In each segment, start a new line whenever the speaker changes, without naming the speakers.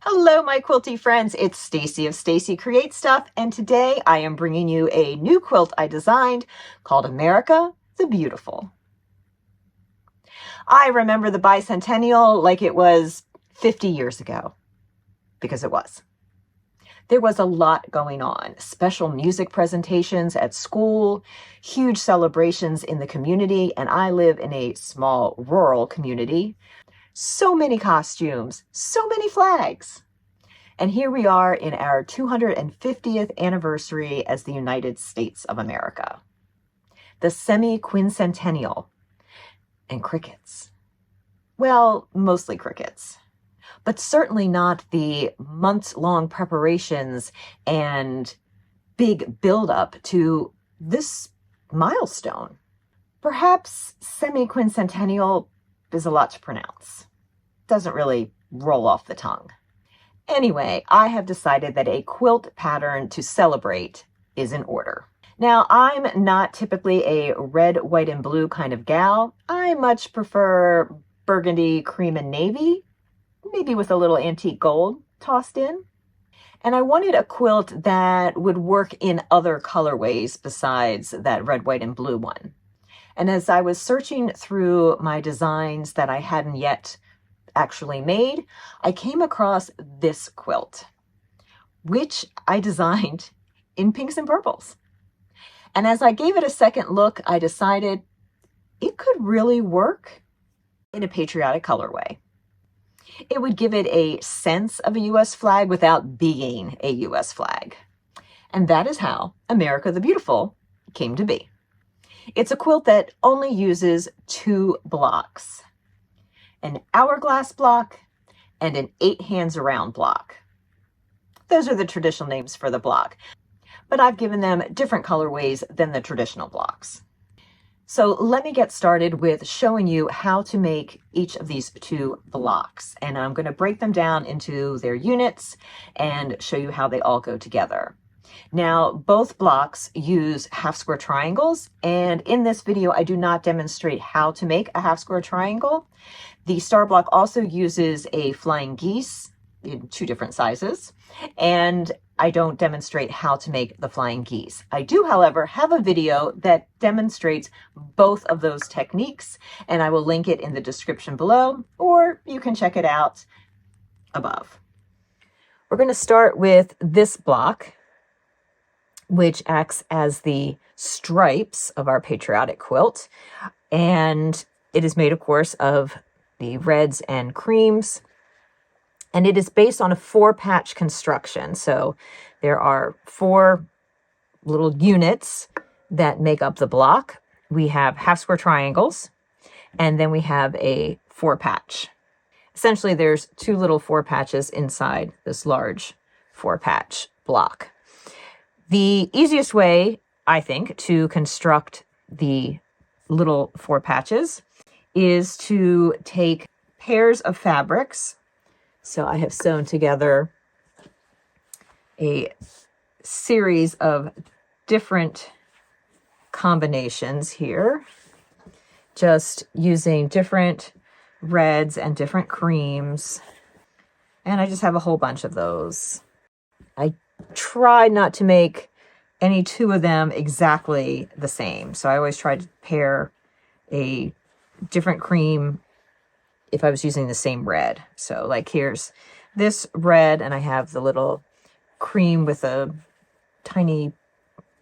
Hello, my quilty friends. It's Stacy of Stacy Creates Stuff, and today I am bringing you a new quilt I designed called America the Beautiful. I remember the bicentennial like it was 50 years ago, because it was. There was a lot going on. Special music presentations at school, huge celebrations in the community, and I live in a small rural community. So many costumes, so many flags. And here we are in our 250th anniversary as the United States of America. The semi-quincentennial. And crickets. Well, mostly crickets. But certainly not the months-long preparations and big build-up to this milestone. Perhaps semi-quincentennial is a lot to pronounce. Doesn't really roll off the tongue. Anyway, I have decided that a quilt pattern to celebrate is in order. Now, I'm not typically a red, white, and blue kind of gal. I much prefer burgundy, cream, and navy, maybe with a little antique gold tossed in. And I wanted a quilt that would work in other colorways besides that red, white, and blue one. And as I was searching through my designs that I hadn't yet actually made, I came across this quilt, which I designed in pinks and purples. And as I gave it a second look, I decided it could really work in a patriotic colorway. It would give it a sense of a U.S. flag without being a U.S. flag. And that is how America the Beautiful came to be. It's a quilt that only uses 2 blocks. An hourglass block and an 8 hands around block. Those are the traditional names for the block, but I've given them different colorways than the traditional blocks. So let me get started with showing you how to make each of these 2 blocks. And I'm going to break them down into their units and show you how they all go together. Now, both blocks use half square triangles, and in this video, I do not demonstrate how to make a half square triangle. The star block also uses a flying geese in 2 different sizes, and I don't demonstrate how to make the flying geese. I do, however, have a video that demonstrates both of those techniques, and I will link it in the description below, or you can check it out above. We're going to start with this block, which acts as the stripes of our patriotic quilt. And it is made, of course, of the reds and creams. And it is based on a 4-patch construction. So there are 4 little units that make up the block. We have half square triangles, and then we have a 4-patch. Essentially, there's 2 little 4 patches inside this large 4-patch block. The easiest way, I think, to construct the little 4 patches is to take pairs of fabrics. So I have sewn together a series of different combinations here, just using different reds and different creams. And I just have a whole bunch of those. I try not to make any 2 of them exactly the same. So I always try to pair a different cream if I was using the same red. So like here's this red, and I have the little cream with a tiny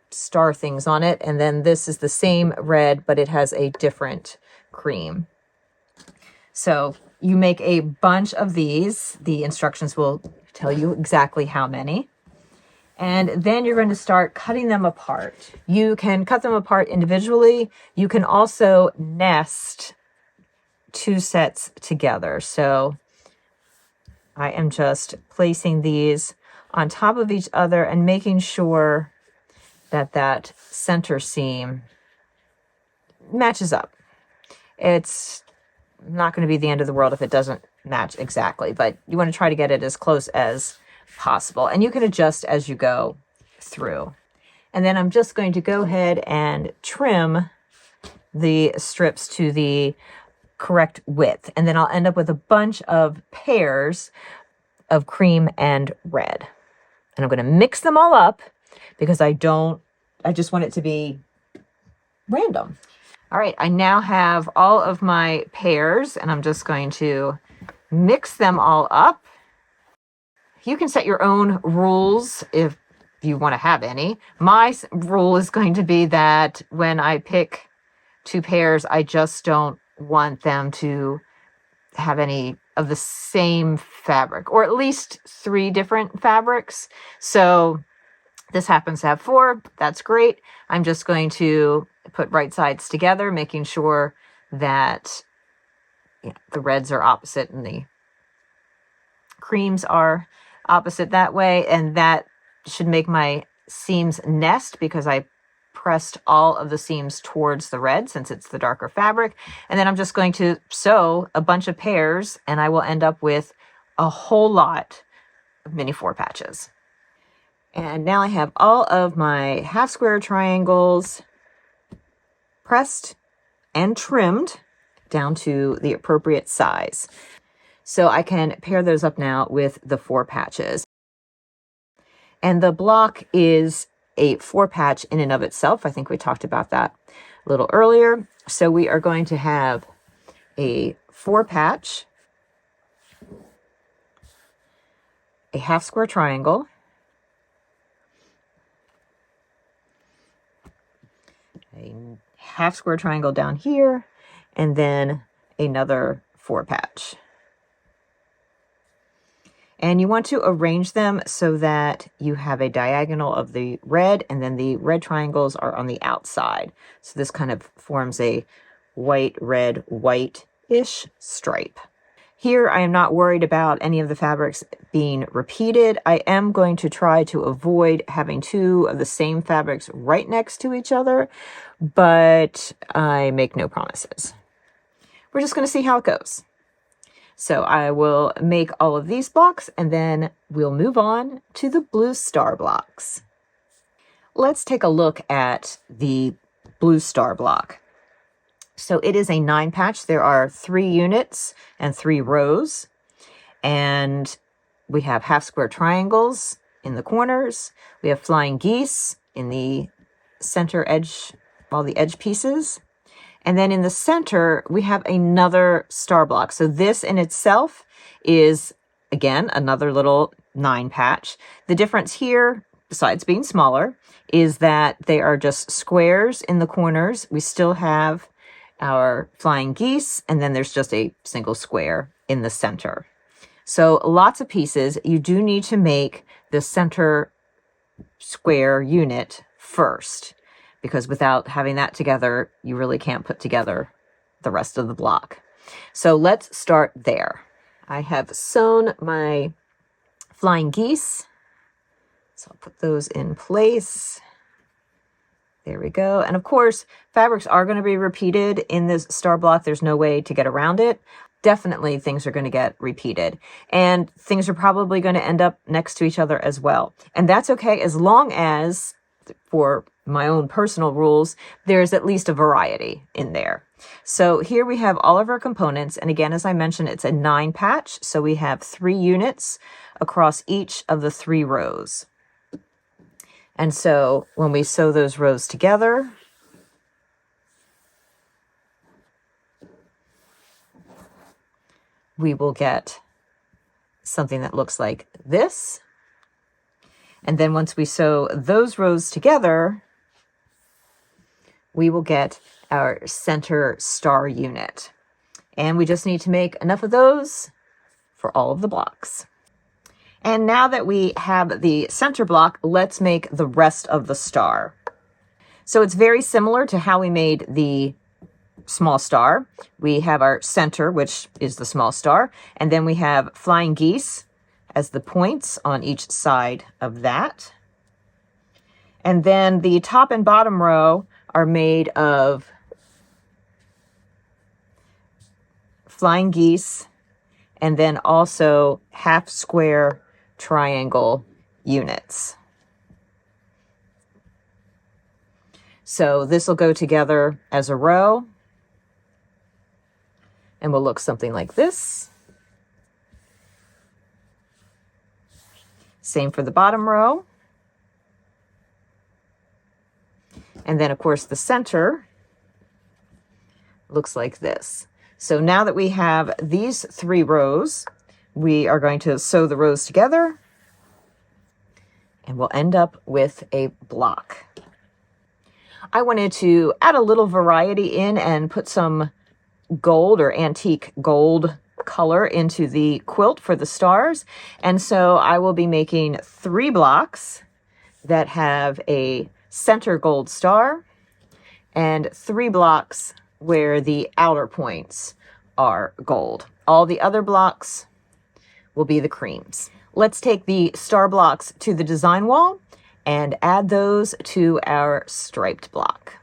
star things on it. And then this is the same red, but it has a different cream. So you make a bunch of these. The instructions will tell you exactly how many. And then you're going to start cutting them apart. You can cut them apart individually. You can also nest 2 sets together. So I am just placing these on top of each other and making sure that that center seam matches up. It's not going to be the end of the world if it doesn't match exactly, but you want to try to get it as close as possible, and you can adjust as you go through. And then I'm just going to go ahead and trim the strips to the correct width, and then I'll end up with a bunch of pairs of cream and red. And I'm going to mix them all up because I just want it to be random. All right, I now have all of my pairs and I'm just going to mix them all up. You can set your own rules if you want to have any. My rule is going to be that when I pick two pairs, I just don't want them to have any of the same fabric, or at least 3 different fabrics. So this happens to have 4. That's great. I'm just going to put right sides together, making sure that the reds are opposite and the creams are opposite that way. And that should make my seams nest because I pressed all of the seams towards the red since it's the darker fabric. And then I'm just going to sew a bunch of pairs and I will end up with a whole lot of mini 4 patches. And now I have all of my half square triangles pressed and trimmed down to the appropriate size. So I can pair those up now with the 4 patches. And the block is a 4 patch in and of itself. I think we talked about that a little earlier. So we are going to have a 4 patch, a half square triangle, a half square triangle down here, and then another 4 patch. And you want to arrange them so that you have a diagonal of the red, and then the red triangles are on the outside. So this kind of forms a white, red, white-ish stripe. Here, I am not worried about any of the fabrics being repeated. I am going to try to avoid having 2 of the same fabrics right next to each other, but I make no promises. We're just going to see how it goes. So I will make all of these blocks and then we'll move on to the blue star blocks. Let's take a look at the blue star block. So it is a 9 patch. There are 3 units and 3 rows. And we have half square triangles in the corners. We have flying geese in the center edge, all the edge pieces. And then in the center, we have another star block. So this in itself is, again, another little 9 patch. The difference here, besides being smaller, is that they are just squares in the corners. We still have our flying geese, and then there's just a single square in the center. So lots of pieces. You do need to make the center square unit first, because without having that together, you really can't put together the rest of the block. So let's start there. I have sewn my flying geese. So I'll put those in place. There we go. And of course, fabrics are going to be repeated in this star block. There's no way to get around it. Definitely things are going to get repeated. And things are probably going to end up next to each other as well. And that's okay as long as, for my own personal rules, there's at least a variety in there. So here we have all of our components. And again, as I mentioned, it's a 9 patch. So we have 3 units across each of the 3 rows. And so when we sew those rows together, we will get something that looks like this. And then once we sew those rows together, we will get our center star unit. And we just need to make enough of those for all of the blocks. And now that we have the center block, let's make the rest of the star. So it's very similar to how we made the small star. We have our center, which is the small star, and then we have flying geese as the points on each side of that. And then the top and bottom row are made of flying geese and then also half square triangle units. So this will go together as a row and will look something like this. Same for the bottom row. And then, of course, the center looks like this. So now that we have these 3 rows, we are going to sew the rows together, and we'll end up with a block. I wanted to add a little variety in and put some gold or antique gold color into the quilt for the stars. And so I will be making 3 blocks that have a center gold star and 3 blocks where the outer points are gold. All the other blocks will be the creams. Let's take the star blocks to the design wall and add those to our striped block.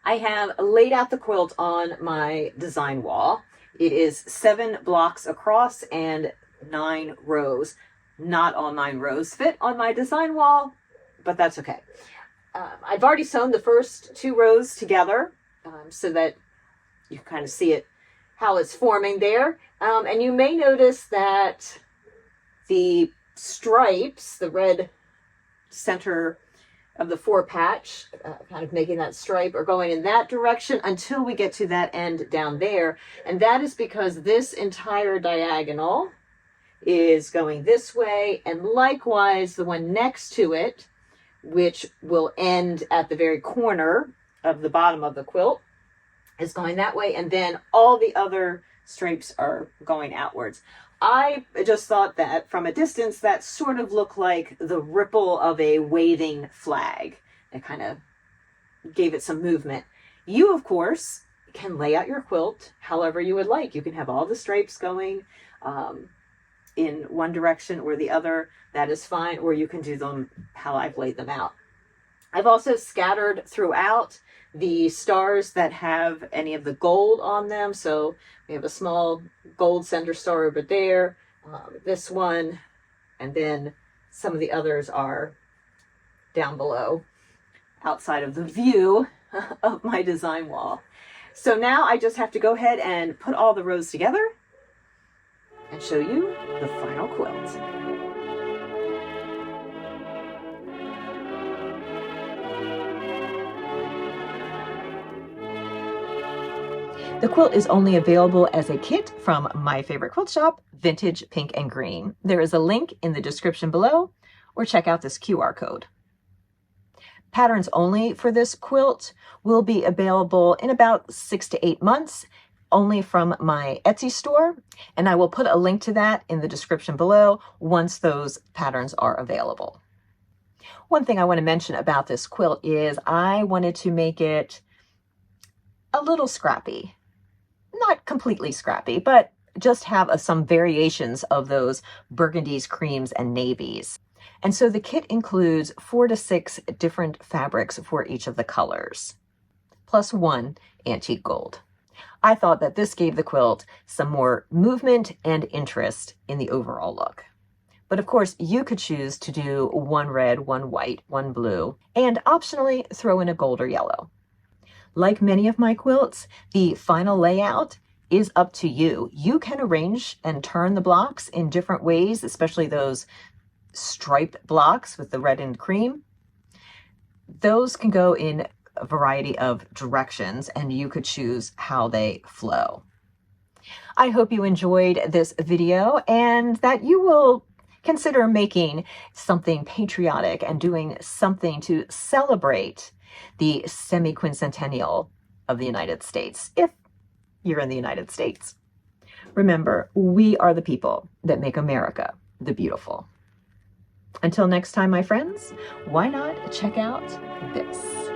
I have laid out the quilt on my design wall. It is 7 blocks across and 9 rows. Not all 9 rows fit on my design wall, but that's okay. I've already sewn the first 2 rows together so that you can kind of see it, how it's forming there. And you may notice that the stripes, the red center of the 4 patch, kind of making that stripe, are going in that direction until we get to that end down there. And that is because this entire diagonal is going this way, and likewise the one next to it, which will end at the very corner of the bottom of the quilt, is going that way, and then all the other stripes are going outwards. I just thought that from a distance that sort of looked like the ripple of a waving flag. It kind of gave it some movement. You, of course, can lay out your quilt however you would like. You can have all the stripes going in one direction or the other. That is fine, or you can do them how I've laid them out. I've also scattered throughout the stars that have any of the gold on them. So we have a small gold center star over there, this one, and then some of the others are down below, outside of the view of my design wall. So now I just have to go ahead and put all the rows together and show you the final quilt. The quilt is only available as a kit from my favorite quilt shop, Vintage Pink and Green. There is a link in the description below, or check out this QR code. Patterns only for this quilt will be available in about 6 to 8 months, only from my Etsy store, and I will put a link to that in the description below once those patterns are available. One thing I want to mention about this quilt is I wanted to make it a little scrappy. Not completely scrappy, but just have some variations of those burgundies, creams, and navies. And so the kit includes 4 to 6 different fabrics for each of the colors, plus 1 antique gold. I thought that this gave the quilt some more movement and interest in the overall look. But of course, you could choose to do 1 red, 1 white, 1 blue, and optionally throw in a gold or yellow. Like many of my quilts, the final layout is up to you. You can arrange and turn the blocks in different ways, especially those striped blocks with the red and cream. Those can go in a variety of directions, and you could choose how they flow. I hope you enjoyed this video and that you will consider making something patriotic and doing something to celebrate the semi-quincentennial of the United States, if you're in the United States. Remember, we are the people that make America the beautiful. Until next time, my friends, why not check out this?